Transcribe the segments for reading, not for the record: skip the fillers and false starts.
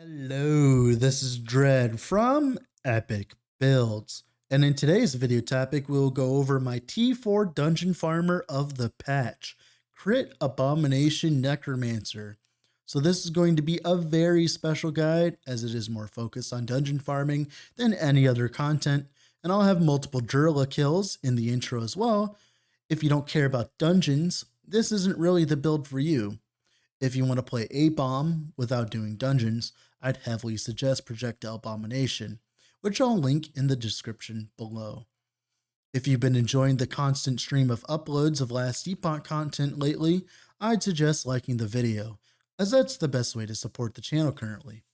Hello, this is Dread from Epic Builds, and in today's video topic, we'll go over my T4 Dungeon Farmer of the patch, Crit Abomination Necromancer. So this is going to be a very special guide, as it is more focused on dungeon farming than any other content, and I'll have multiple Jurla kills in the intro as well. If you don't care about dungeons, this isn't really the build for you. If you want to play a bomb without doing dungeons, I'd heavily suggest Projectile Abomination, which I'll link in the description below. If you've been enjoying the constant stream of uploads of last Epoch content lately, I'd suggest liking the video, as that's the best way to support the channel currently.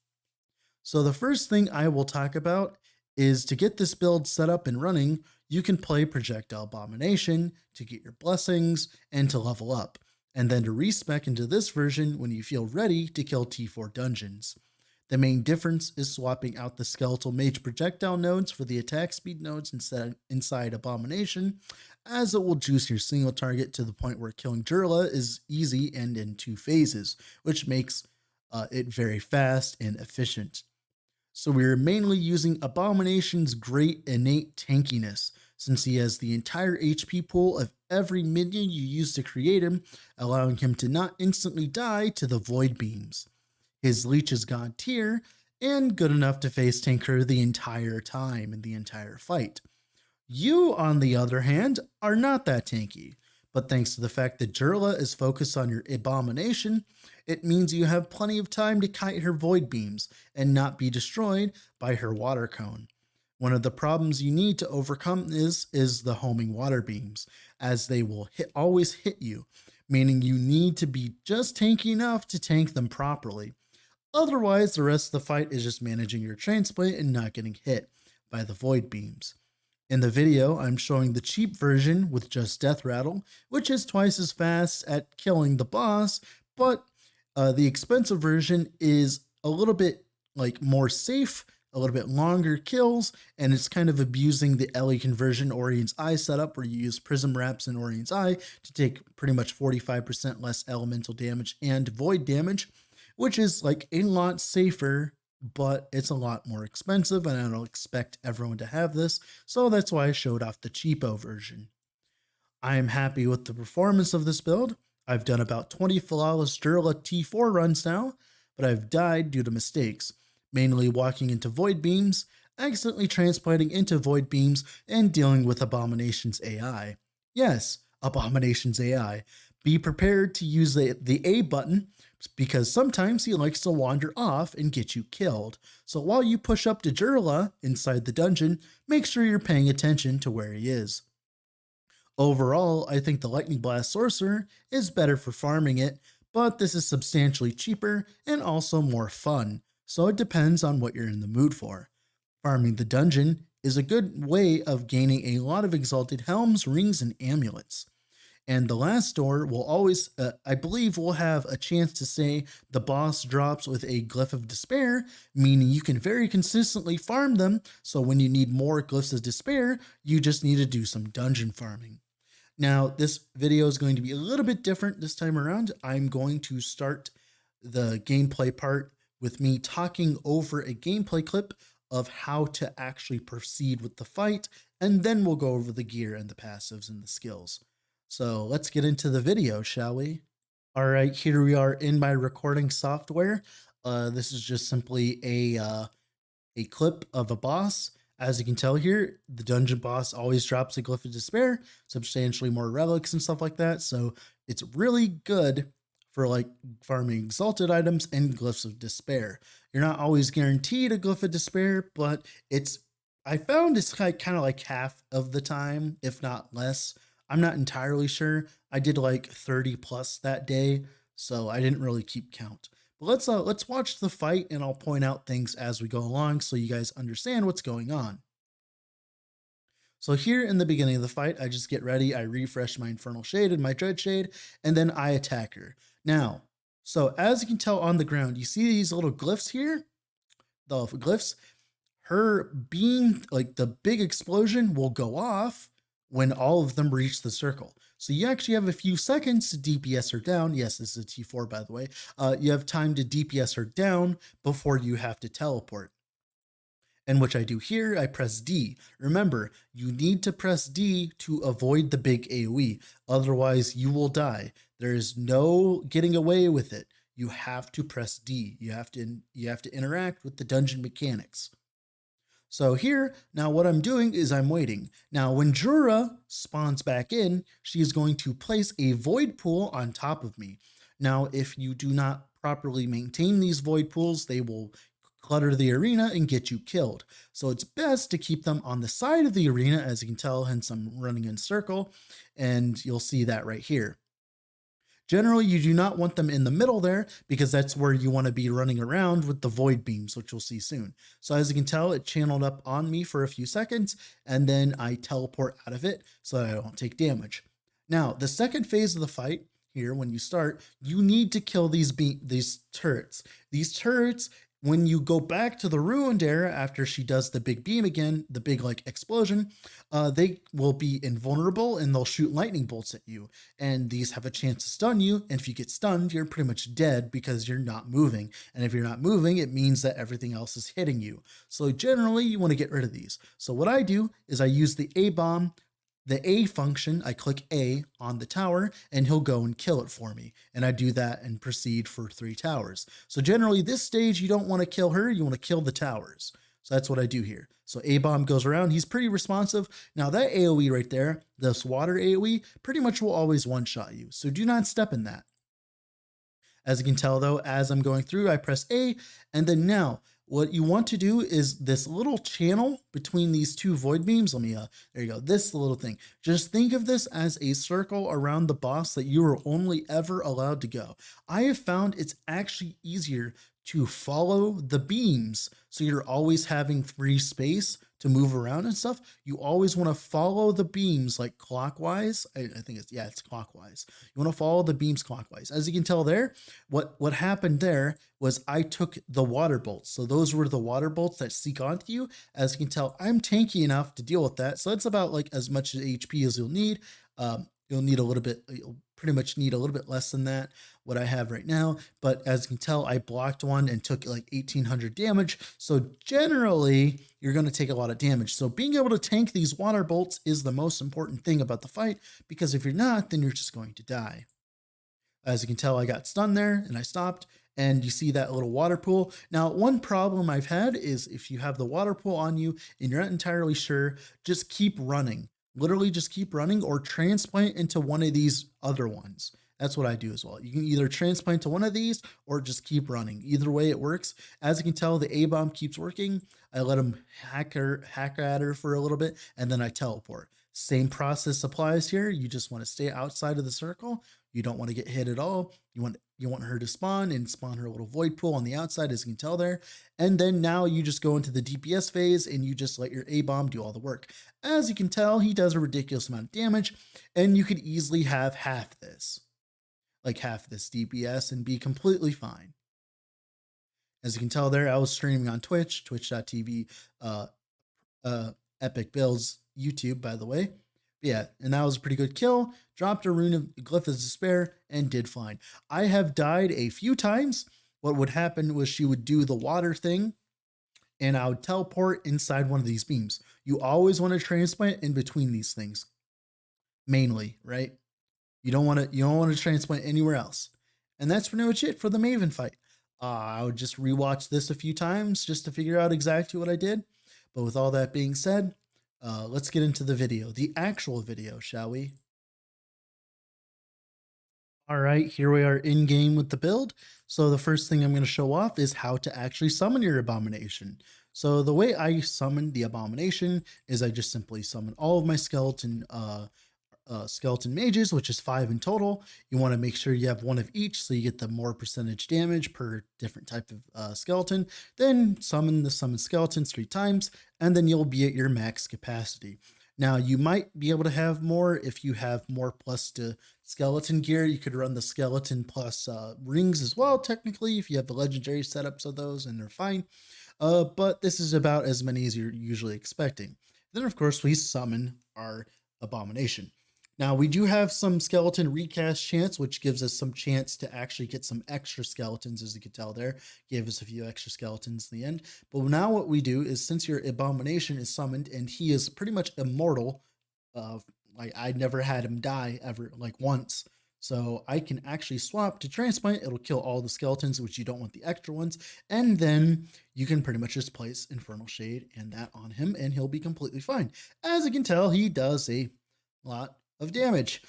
So the first thing I will talk about is to get this build set up and running, you can play Projectile Abomination to get your blessings and to level up, and then to respec into this version when you feel ready to kill T4 dungeons. The main difference is swapping out the Skeletal Mage projectile nodes for the attack speed nodes inside Abomination, as it will juice your single target to the point where killing Jurla is easy and in 2 phases, which makes it very fast and efficient. So we are mainly using Abomination's great innate tankiness, since he has the entire HP pool of every minion you use to create him, allowing him to not instantly die to the void beams. His leech is god tier, and good enough to face tanker the entire time in the entire fight. You, on the other hand, are not that tanky, but thanks to the fact that Jurla is focused on your Abomination, it means you have plenty of time to kite her void beams and not be destroyed by her water cone. One of the problems you need to overcome is the homing water beams, as they will always hit you, meaning you need to be just tanky enough to tank them properly. Otherwise, the rest of the fight is just managing your transplant and not getting hit by the void beams. In the video, I'm showing the cheap version with just Death Rattle, which is twice as fast at killing the boss, but the expensive version is a little bit more safe, a little bit longer kills, and it's kind of abusing the Ellie conversion Orion's Eye setup, where you use Prism Wraps in Orion's Eye to take pretty much 45% less elemental damage and void damage, which is a lot safer, but it's a lot more expensive, and I don't expect everyone to have this, so that's why I showed off the cheapo version. I am happy with the performance of this build. I've done about 20 flawless Jurla T4 runs now, but I've died due to mistakes, mainly walking into void beams, accidentally transplanting into void beams, and dealing with Abomination's AI. Yes, Abomination's AI. Be prepared to use the A button, because sometimes he likes to wander off and get you killed. So while you push up to Jurla inside the dungeon, make sure you're paying attention to where he is. Overall, I think the Lightning Blast Sorcerer is better for farming it, but this is substantially cheaper and also more fun, so it depends on what you're in the mood for. Farming the dungeon is a good way of gaining a lot of exalted helms, rings, and amulets. And the last door will always, I believe, will have a chance to say the boss drops with a Glyph of Despair, meaning you can very consistently farm them, so when you need more Glyphs of Despair, you just need to do some dungeon farming. Now, this video is going to be a little bit different this time around. I'm going to start the gameplay part with me talking over a gameplay clip of how to actually proceed with the fight, and then we'll go over the gear and the passives and the skills. So let's get into the video, shall we? All right, here we are in my recording software. This is just simply a clip of a boss. As you can tell here, the dungeon boss always drops a Glyph of Despair, substantially more relics and stuff like that. So it's really good for farming exalted items and Glyphs of Despair. You're not always guaranteed a Glyph of Despair, but I found it's kind of half of the time, if not less. I'm not entirely sure. I did 30 plus that day, so I didn't really keep count. But let's watch the fight, and I'll point out things as we go along so you guys understand what's going on. So here in the beginning of the fight, I just get ready, I refresh my Infernal Shade and my Dread Shade, and then I attack her. Now, so as you can tell on the ground, you see these little glyphs here? The glyphs? Her beam, the big explosion will go off when all of them reach the circle. So you actually have a few seconds to DPS her down. Yes, this is a T4, by the way. You have time to DPS her down before you have to teleport. And which I do here, I press D. Remember, you need to press D to avoid the big AoE. Otherwise, you will die. There is no getting away with it. You have to press D. You have to interact with the dungeon mechanics. So here, now what I'm doing is I'm waiting. Now when Jurla spawns back in, she is going to place a void pool on top of me. Now, if you do not properly maintain these void pools, they will clutter the arena and get you killed. So it's best to keep them on the side of the arena, as you can tell, hence I'm running in circle, and you'll see that right here. Generally, you do not want them in the middle there because that's where you want to be running around with the void beams, which you'll see soon. So as you can tell, it channeled up on me for a few seconds, and then I teleport out of it so that I don't take damage. Now, the second phase of the fight here, when you start, you need to kill these turrets. These turrets, when you go back to the ruined era after she does the big beam again, the big like explosion, they will be invulnerable and they'll shoot lightning bolts at you. And these have a chance to stun you. And if you get stunned, you're pretty much dead because you're not moving. And if you're not moving, it means that everything else is hitting you. So generally, you want to get rid of these. So what I do is I use the A bomb. The A function, I click A on the tower and he'll go and kill it for me. And I do that and proceed for 3 towers. So generally this stage, you don't want to kill her, you want to kill the towers. So that's what I do here. So A-bomb goes around, he's pretty responsive. Now that AoE right there, this water AoE, pretty much will always one-shot you. So do not step in that. As you can tell though, as I'm going through, I press A, and then now, what you want to do is this little channel between these two void beams. Let me, there you go, this little thing. Just think of this as a circle around the boss that you are only ever allowed to go. I have found it's actually easier to follow the beams. So you're always having free space to move around and stuff. You always want to follow the beams like clockwise. I think it's clockwise. You want to follow the beams clockwise. As you can tell there, what happened there was I took the water bolts. So those were the water bolts that seek onto you. As you can tell, I'm tanky enough to deal with that. So that's about like as much HP as you'll need. You'll need a little bit, you'll pretty much need a little bit less than that, what I have right now. But as you can tell, I blocked one and took like 1800 damage. So generally, you're going to take a lot of damage. So being able to tank these water bolts is the most important thing about the fight, because if you're not, then you're just going to die. As you can tell, I got stunned there and I stopped, and you see that little water pool. Now, one problem I've had is if you have the water pool on you and you're not entirely sure, just keep running. Literally just keep running or transplant into one of these other ones. That's what I do as well. You can either transplant to one of these or just keep running. Either way, it works. As you can tell, the A-bomb keeps working. I let him hack at her for a little bit, and then I teleport. Same process applies here. You just want to stay outside of the circle. You don't want to get hit at all. You want her to spawn and spawn her little void pool on the outside, as you can tell there. And then now you just go into the DPS phase and you just let your A-bomb do all the work. As you can tell, he does a ridiculous amount of damage, and you could easily have half this DPS and be completely fine. As you can tell there, I was streaming on Twitch, twitch.tv, Epic Builds YouTube, by the way. But yeah, and that was a pretty good kill. Dropped a rune of Glyph of Despair and did fine. I have died a few times. What would happen was she would do the water thing, and I would teleport inside one of these beams. You always want to transplant in between these things, mainly, right? You don't want to transplant anywhere else. And that's pretty much it for the Maven fight. I would just rewatch this a few times just to figure out exactly what I did. But with all that being said, let's get into the video, the actual video, shall we? All right, here we are in game with the build. So the first thing I'm going to show off is how to actually summon your abomination. So the way I summon the abomination is I just simply summon all of my skeleton mages, which is 5 in total. You want to make sure you have one of each so you get the more percentage damage per different type of skeleton. Then summon the summoned skeletons 3 times, and then you'll be at your max capacity. Now, you might be able to have more if you have more plus to skeleton gear. You could run the skeleton plus rings as well, technically, if you have the legendary setups of those, and they're fine. But this is about as many as you're usually expecting. Then, of course, we summon our abomination. Now we do have some skeleton recast chance, which gives us some chance to actually get some extra skeletons, as you can tell there. Gave us a few extra skeletons in the end. But now what we do is, since your Abomination is summoned and he is pretty much immortal, like I never had him die ever, like once. So I can actually swap to transplant. It'll kill all the skeletons, which you don't want the extra ones. And then you can pretty much just place Infernal Shade and that on him and he'll be completely fine. As you can tell, he does a lot of damage.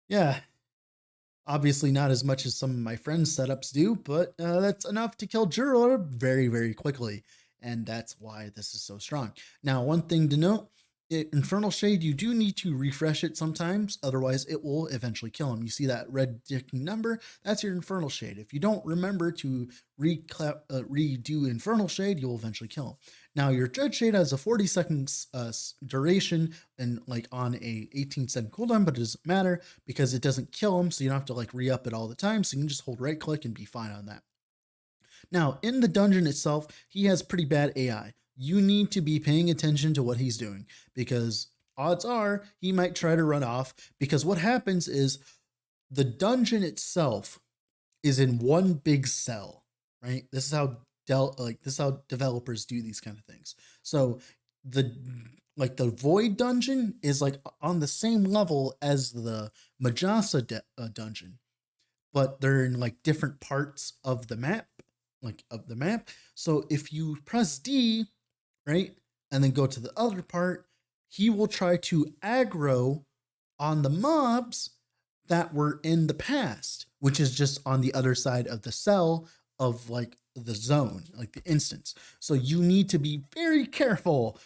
Yeah, obviously not as much as some of my friends' setups do, but that's enough to kill Jurla very, very quickly. And that's why this is so strong. Now, one thing to note, Infernal Shade, you do need to refresh it sometimes, otherwise it will eventually kill him. You see that red ticking number? That's your Infernal Shade. If you don't remember to redo Infernal Shade, you'll eventually kill him. Now, your Dread Shade has a 40 seconds duration and like on a 18-second cooldown, but it doesn't matter because it doesn't kill him, so you don't have to like re-up it all the time, so you can just hold right click and be fine on that. Now, in the dungeon itself, he has pretty bad AI. You need to be paying attention to what he's doing because odds are he might try to run off, because what happens is the dungeon itself is in one big cell, right? This is how developers do these kind of things. So the void dungeon is like on the same level as the Majasa dungeon, but they're in like different parts of the map, So if you press D, right, and then go to the other part, he will try to aggro on the mobs that were in the past, which is just on the other side of the cell of like the zone, like the instance. So you need to be very careful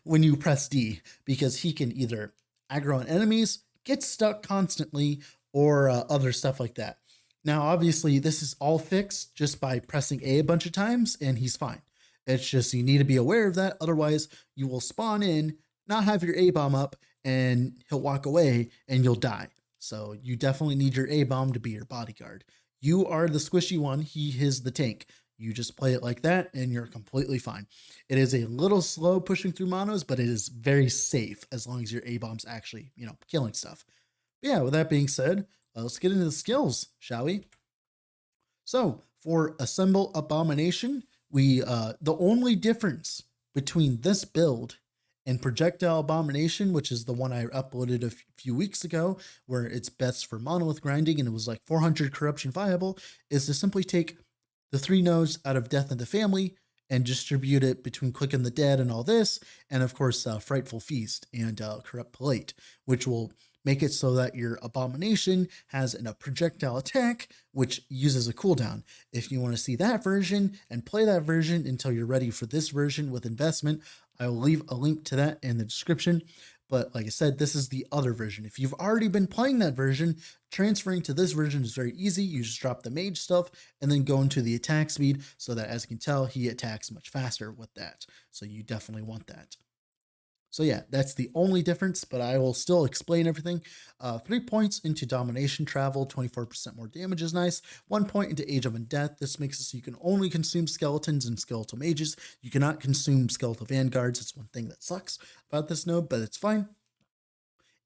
when you press D, because he can either aggro on enemies, get stuck constantly, or other stuff like that. Now, obviously, this is all fixed just by pressing A bunch of times, and he's fine. It's just you need to be aware of that. Otherwise, you will spawn in, not have your A-bomb up, and he'll walk away, and you'll die. So you definitely need your A-bomb to be your bodyguard. You are the squishy one. He is the tank. You just play it like that, and you're completely fine. It is a little slow pushing through monos, but it is very safe as long as your A-bomb's actually, killing stuff. But yeah, with that being said, let's get into the skills, shall we? So for Assemble Abomination, the only difference between this build and Projectile Abomination, which is the one I uploaded a few weeks ago, where it's best for monolith grinding and it was like 400 corruption viable, is to simply take the 3 nodes out of Death in the Family and distribute it between Quick and the Dead and all this, and of course Frightful Feast and Corrupt Plate, which will make it so that your Abomination has a projectile attack, which uses a cooldown. If you want to see that version and play that version until you're ready for this version with investment, I will leave a link to that in the description. But like I said, this is the other version. If you've already been playing that version, transferring to this version is very easy. You just drop the mage stuff and then go into the attack speed so that, as you can tell, he attacks much faster with that. So you definitely want that. So yeah, that's the only difference, but I will still explain everything. 3 points into Domination Travel, 24% more damage is nice. 1 point into Age of Undeath. This makes it so you can only consume skeletons and skeletal mages. You cannot consume skeletal vanguards. It's one thing that sucks about this node, but it's fine.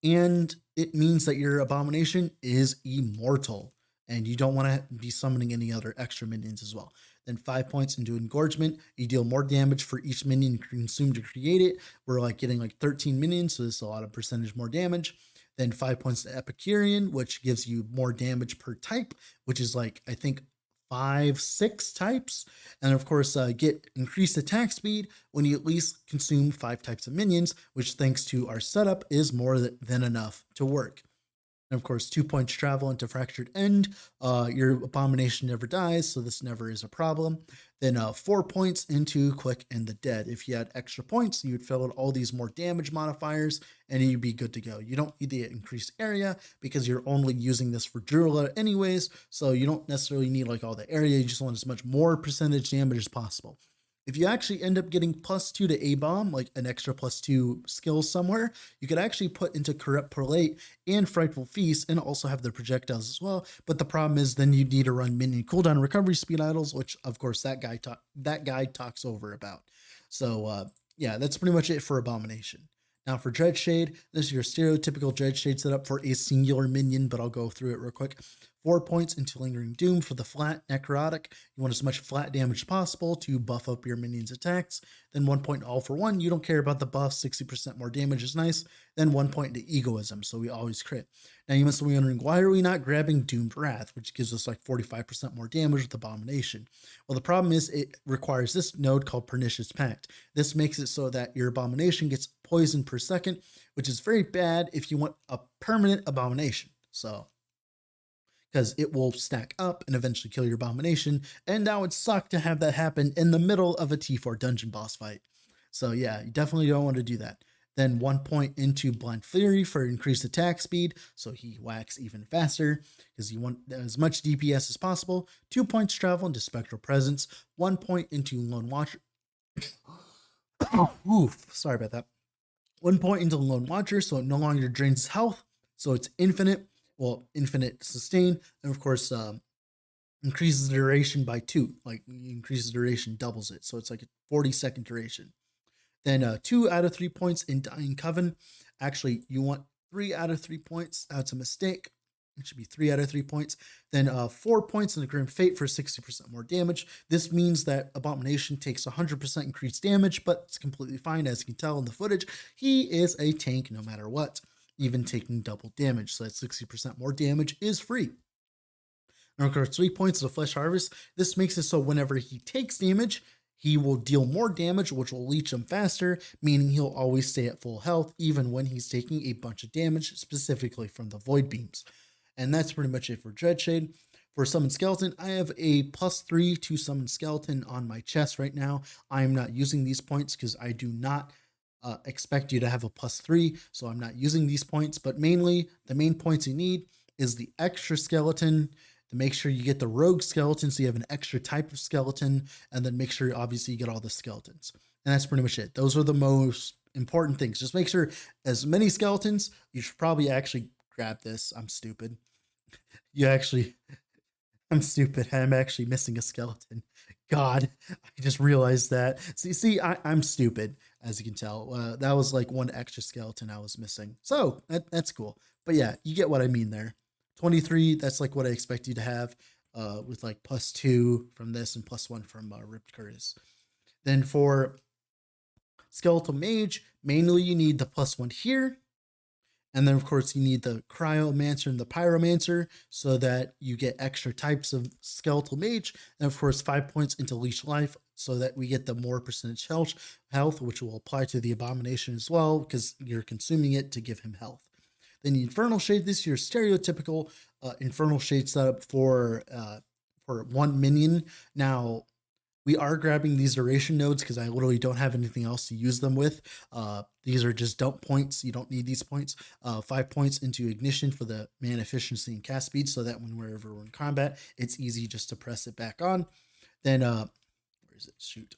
And it means that your Abomination is immortal, and you don't want to be summoning any other extra minions as well. Then 5 points into Engorgement. You deal more damage for each minion consumed to create it. We're like getting like 13 minions, so this is a lot of percentage more damage. Then 5 points to Epicurean, which gives you more damage per type, which is like, I think, 5-6 types. And of course, get increased attack speed when you at least consume 5 types of minions, which thanks to our setup is more than enough to work. And of course, 2 points travel into Fractured End. Your Abomination never dies, so this never is a problem. Then 4 points into Quick and the Dead. If you had extra points, you would fill out all these more damage modifiers, and you'd be good to go. You don't need the increased area because you're only using this for Jurla anyways, so you don't necessarily need like all the area. You just want as much more percentage damage as possible. If you actually end up getting +2 to A-Bomb, like an extra +2 skill somewhere, you could actually put into Corrupt Prolate and Frightful Feast and also have the projectiles as well. But the problem is then you need to run minion cooldown recovery speed idols, which of course that guy talks over about. So yeah, that's pretty much it for Abomination. Now for Dread Shade, this is your stereotypical Dread Shade setup for a singular minion, but I'll go through it real quick. 4 points into Lingering Doom for the flat necrotic. You want as much flat damage as possible to buff up your minions' attacks. Then 1 point all for one. You don't care about the buff. 60% more damage is nice. Then 1 point into Egoism, so we always crit. Now you must be wondering, why are we not grabbing Doomed Wrath, which gives us like 45% more damage with Abomination? Well, the problem is it requires this node called Pernicious Pact. This makes it so that your Abomination gets poison per second, which is very bad if you want a permanent Abomination. So, because it will stack up and eventually kill your Abomination, and that would suck to have that happen in the middle of a T4 dungeon boss fight. So yeah, you definitely don't want to do that. Then 1 point into Blind Fury for increased attack speed, so he whacks even faster, because you want as much DPS as possible. 2 points travel into Spectral Presence, 1 point into Lone Watcher. Oof, sorry about that. 1 point into Lone Watcher, so it no longer drains health, so it's infinite. Well, infinite sustain, and of course, increases the duration by 2. Like, increases the duration, doubles it, so it's like a 40-second duration. Then 2 out of 3 points in Dying Coven. Actually, you want 3 out of 3 points. That's a mistake. It should be 3 out of 3 points. Then 4 points in the Grim Fate for 60% more damage. This means that Abomination takes 100% increased damage, but it's completely fine. As you can tell in the footage, he is a tank no matter what, even taking double damage. So that 60% more damage is free. And of course, 3 points of the Flesh Harvest. This makes it so whenever he takes damage, he will deal more damage, which will leech him faster, meaning he'll always stay at full health, even when he's taking a bunch of damage, specifically from the Void Beams. And that's pretty much it for Dread Shade. For Summon Skeleton, I have a +3 to Summon Skeleton on my chest right now. I am not using these points because I do not expect you to have a +3, so I'm not using these points. But mainly, the main points you need is the extra skeleton, to make sure you get the rogue skeleton so you have an extra type of skeleton, and then make sure obviously you get all the skeletons. And that's pretty much it. Those are the most important things. Just make sure as many skeletons. You should probably actually grab this. I'm stupid. I'm stupid. I'm actually missing a skeleton. God, I just realized that. I'm stupid, as you can tell. That was like one extra skeleton I was missing. So that's cool. But yeah, you get what I mean there. 23, that's like what I expect you to have, with like +2 from this and +1 from Ripped Curtis. Then for Skeletal Mage, mainly you need the +1 here. And then, of course, you need the Cryomancer and the Pyromancer so that you get extra types of Skeletal Mage. And, of course, 5 points into Leech Life so that we get the more percentage health, which will apply to the Abomination as well because you're consuming it to give him health. Then the Infernal Shade, this is your stereotypical Infernal Shade setup for 1 minion. Now, we are grabbing these duration nodes because I literally don't have anything else to use them with. These are just dump points. You don't need these points. 5 points into Ignition for the mana efficiency and cast speed so that whenever we're in combat, it's easy just to press it back on. Then, where is it? Shoot.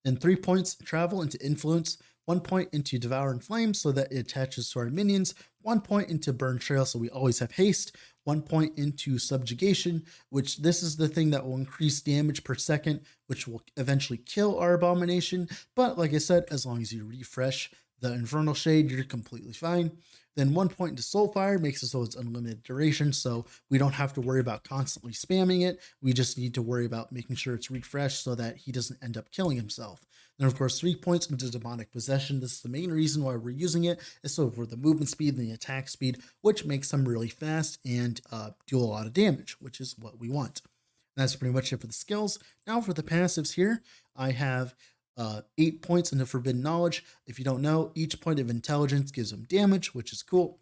Then 3 points travel into Influence. 1 point into Devour and Flame so that it attaches to our minions. 1 point into Burn Trail so we always have haste. 1 point into Subjugation, which this is the thing that will increase damage per second, which will eventually kill our Abomination. But like I said, as long as you refresh the Infernal Shade, you're completely fine. Then 1 point into Soulfire makes it so it's unlimited duration, so we don't have to worry about constantly spamming it. We just need to worry about making sure it's refreshed so that he doesn't end up killing himself. Then, of course, 3 points into Demonic Possession. This is the main reason why we're using it, is so for the movement speed and the attack speed, which makes them really fast and do a lot of damage, which is what we want. And that's pretty much it for the skills. Now for the passives here, I have 8 points into Forbidden Knowledge. If you don't know, each point of intelligence gives them damage, which is cool,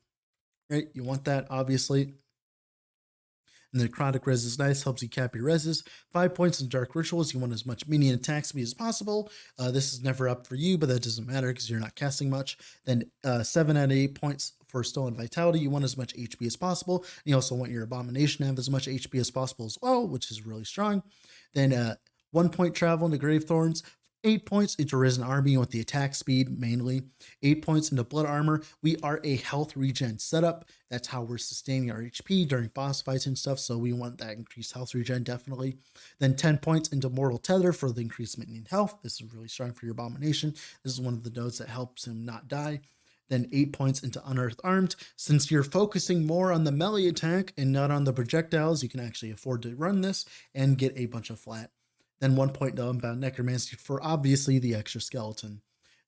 right? You want that, obviously. And the Necrotic Res is nice, helps you cap your reses. 5 points in Dark Rituals. You want as much minion attack speed as possible. This is never up for you, but that doesn't matter because you're not casting much. Then 7 out of 8 points for Stolen Vitality. You want as much HP as possible. And you also want your Abomination to have as much HP as possible as well, which is really strong. Then 1 point travel into Grave Thorns. 8 points into Risen Army with the attack speed mainly, 8 points into Blood Armor. We are a health regen setup. That's how we're sustaining our HP during boss fights and stuff, so we want that increased health regen definitely. Then 10 points into Mortal Tether for the increased minion health. This is really strong for your Abomination. This is one of the nodes that helps him not die. Then 8 points into Unearthed Armed. Since you're focusing more on the melee attack and not on the projectiles, you can actually afford to run this and get a bunch of flat. Then 1 point to Unbound Necromancy for obviously the extra skeleton.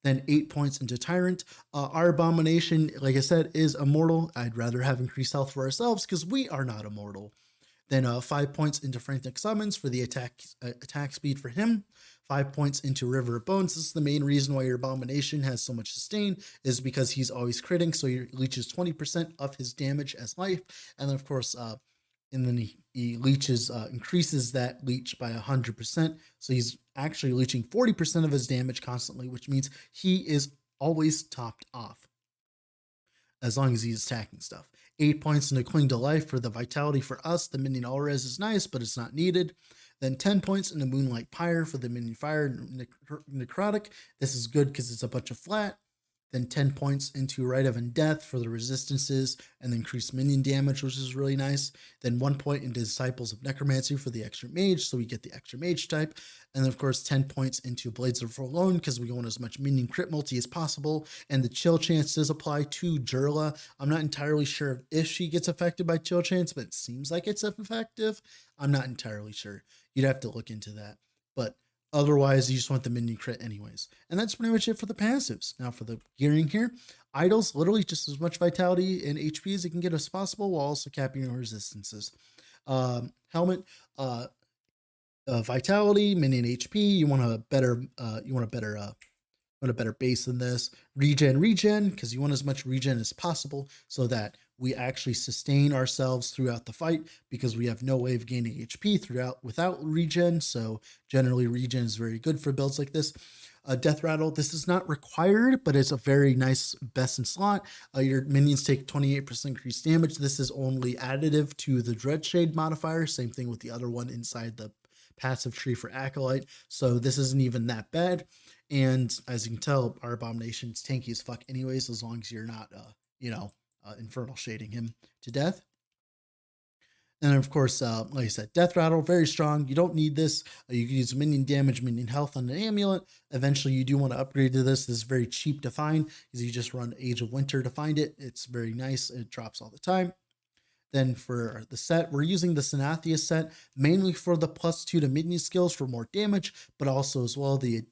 Then 8 points into Tyrant. Our Abomination, like I said, is immortal. I'd rather have increased health for ourselves because we are not immortal. Then 5 points into Frantic Summons for the attack speed for him. 5 points into River of Bones. This is the main reason why your Abomination has so much sustain, is because he's always critting, so he leeches 20% of his damage as life. And then, of course, and then he leeches, increases that leech by 100%. So he's actually leeching 40% of his damage constantly, which means he is always topped off as long as he's attacking stuff. 8 points into Cling to Life for the vitality for us. The minion all res is nice, but it's not needed. Then 10 points into Moonlight Pyre for the minion fire necrotic. This is good because it's a bunch of flat. Then 10 points into Rite of Undeath for the resistances and the increased minion damage, which is really nice. Then 1 point into Disciples of Necromancy for the extra mage, so we get the extra mage type. And then, of course, 10 points into Blades of Forlorn because we want as much minion crit multi as possible. And the chill chance does apply to Jurla. I'm not entirely sure if she gets affected by chill chance, but it seems like it's effective. I'm not entirely sure. You'd have to look into that. But otherwise, you just want the minion crit anyways. And that's pretty much it for the passives. Now for the gearing here, Idols, literally just as much vitality and HP as it can get as possible while also capping your resistances. Helmet, vitality, minion HP. You want a better base than this. Regen, because you want as much regen as possible so that we actually sustain ourselves throughout the fight, because we have no way of gaining HP without regen. So generally regen is very good for builds like this. Death Rattle, this is not required, but it's a very nice best in slot. Your minions take 28% increased damage. This is only additive to the Dread Shade modifier. Same thing with the other one inside the passive tree for Acolyte. So this isn't even that bad. And as you can tell, our Abomination's tanky as fuck anyways, as long as you're not, Infernal Shading him to death. And of course, like I said, Death Rattle, very strong. You don't need this. You can use minion damage, minion health on an amulet. Eventually, you do want to upgrade to this. This is very cheap to find because you just run Age of Winter to find it. It's very nice. It drops all the time. Then for the set, we're using the Sanathia set mainly for the +2 to minion skills for more damage, but also as well the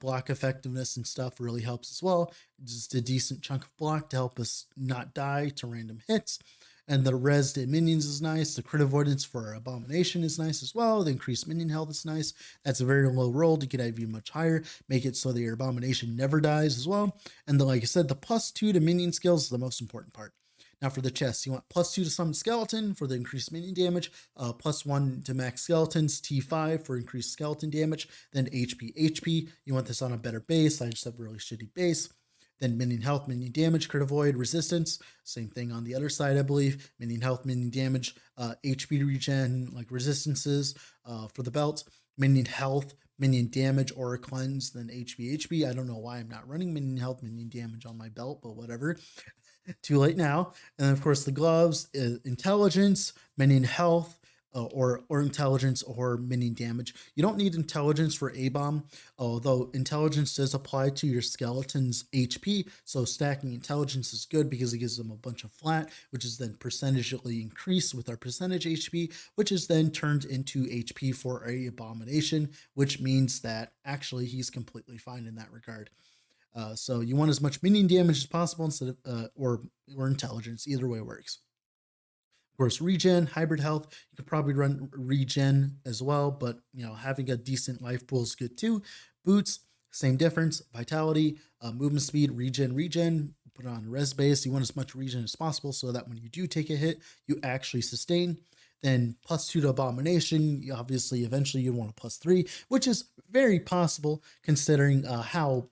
block effectiveness and stuff really helps as well. Just a decent chunk of block to help us not die to random hits. And the res to minions is nice. The crit avoidance for our Abomination is nice as well. The increased minion health is nice. That's a very low roll to get IV much higher. Make it so that your Abomination never dies as well. And like I said, the +2 to minion skills is the most important part. Now for the chest, you want +2 to summon skeleton for the increased minion damage, +1 to max skeletons, T5 for increased skeleton damage, then HP. You want this on a better base. I just have a really shitty base. Then minion health, minion damage, crit avoid, resistance. Same thing on the other side, I believe. Minion health, minion damage, HP regen, like resistances for the belt. Minion health, minion damage, or cleanse, then HP. I don't know why I'm not running minion health, minion damage on my belt, but whatever. Too late now. And then, of course, the gloves, intelligence, minion health, or intelligence or minion damage. You don't need intelligence for A-bomb, although intelligence does apply to your skeleton's HP. So stacking intelligence is good because it gives them a bunch of flat, which is then percentagely increased with our percentage HP, which is then turned into HP for a Abomination, which means that actually he's completely fine in that regard. So you want as much minion damage as possible instead of or intelligence. Either way works. Of course, regen, hybrid health. You could probably run regen as well, but having a decent life pool is good too. Boots, same difference. Vitality, movement speed, regen. Put it on res base. You want as much regen as possible so that when you do take a hit, you actually sustain. Then +2 to Abomination. Obviously, eventually you want a +3, which is very possible considering how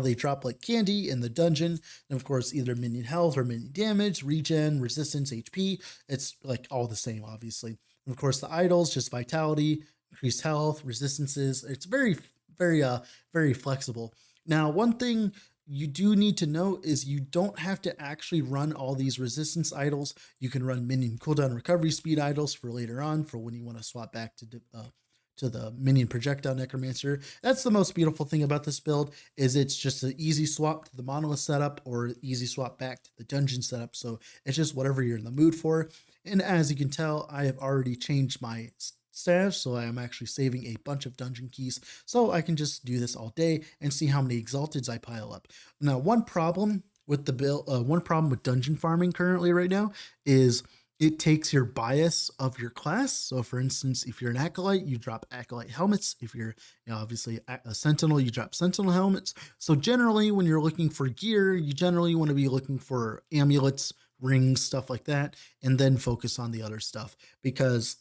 they drop like candy in the dungeon. And of course, either minion health or minion damage, regen, resistance, HP. It's like all the same, obviously. And of course, the idols, just vitality, increased health, resistances. It's very, very flexible. Now, one thing you do need to know is you don't have to actually run all these resistance idols. You can run minion cooldown recovery speed idols for later on, for when you want to swap back to the minion projectile necromancer. That's the most beautiful thing about this build, is it's just an easy swap to the monolith setup or easy swap back to the dungeon setup. So it's just whatever you're in the mood for. And as you can tell, I have already changed my stash, so I am actually saving a bunch of dungeon keys, so I can just do this all day and see how many exalteds I pile up. Now, one problem with the build, one problem with dungeon farming currently right now is it takes your bias of your class. So for instance, if you're an acolyte, you drop acolyte helmets. If you're, obviously a sentinel, you drop sentinel helmets. So generally when you're looking for gear, you generally want to be looking for amulets, rings, stuff like that, and then focus on the other stuff, because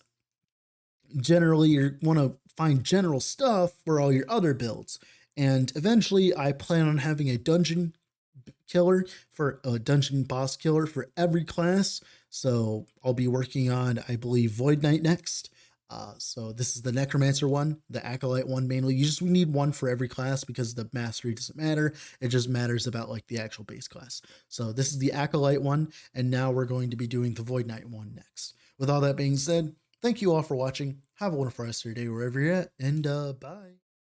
generally you want to find general stuff for all your other builds. And eventually I plan on having a dungeon boss killer for every class. So I'll be working on, I believe, Void Knight next. So this is the Necromancer one, the Acolyte one mainly. We need one for every class because the mastery doesn't matter. It just matters about like the actual base class. So this is the Acolyte one, and now we're going to be doing the Void Knight one next. With all that being said, thank you all for watching. Have a wonderful rest of your day wherever you're at, and bye.